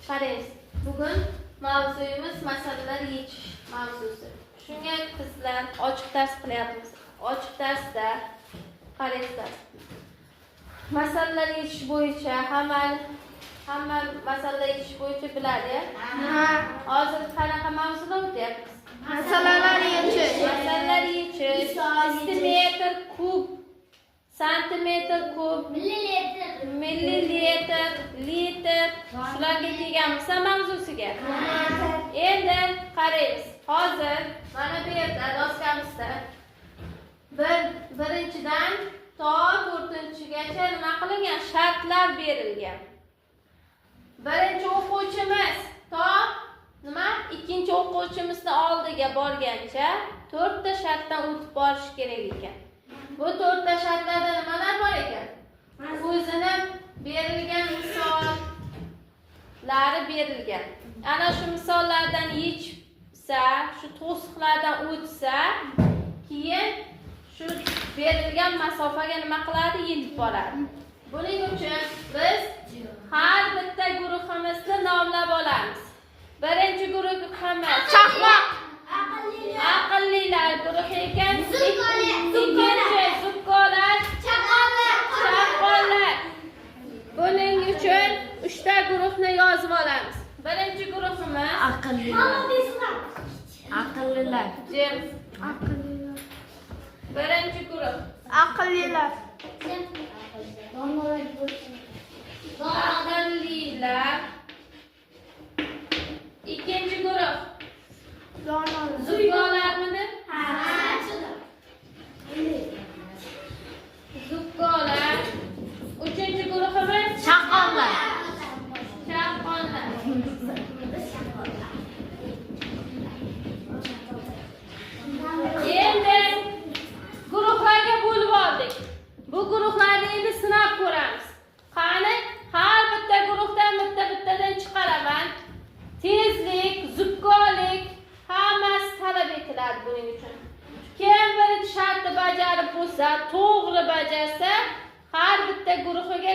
Qaraymiz. Bugun mavzuyimiz masalalar yechish mavzusi. Shunga bizlar ochiq dars qilyapmiz. Ochiq darsda qaraysizlar. Masalalar yechish bo'yicha hamma masalalar yechish bo'yicha biladi. Hozir qanaqa mavzular o'tyapmiz? Masalalar yechish. Masalalar yechish. Istimetr kub, santimetr kub, millilitr, litr, shularga kelganmiz mavzusiga. Endi qaraymiz. Hozir mana bu yerda doskamizda birinchidan to 4-gacha nima qilingan? Shartlar berilgan. Birinchi o'quvchimiz to ikkinchi o'quvchimizni oldiga borgancha 4 ta shartdan o'tib borish kerak ekan. Bu 4 ta shartlarda nimalar bor ekan? O'zini berilgan misollari berilgan. Ana shu misollardan yechsa, shu to'siqlardan o'tsa, keyin shu berilgan masofaga nima qiladi? Yetib boradi. Buning uchun biz har bitta guruhimizni nomlab olamiz. Birinchi guruhimiz Chaqmoq. Aqllilar guruhi ekan. Ikkinchi zukkolar, chaqonlar. Buning uchun 3 ta guruhni yozib olamiz. Birinchi guruhimiz Aqllilar. Jim. Birinchi guruh Aqllilar. aqllilar. Ikkinchi guruh zukkolarmidi? Zukkolar. Uchinchi guruhimiz Chaqonlar. chaqonlar. Endi guruhlarga bo'lib oldik. Bu guruhlarni endi sinab ko'ramiz. Qani, har bitta guruhdan bittadan chiqaraman. Tezlik, zukkolik hammasi talab etiladi buning uchun. Kim birinchi shartni bajarib bo'lsa, to'g'ri bajarsa, har bitta guruhiga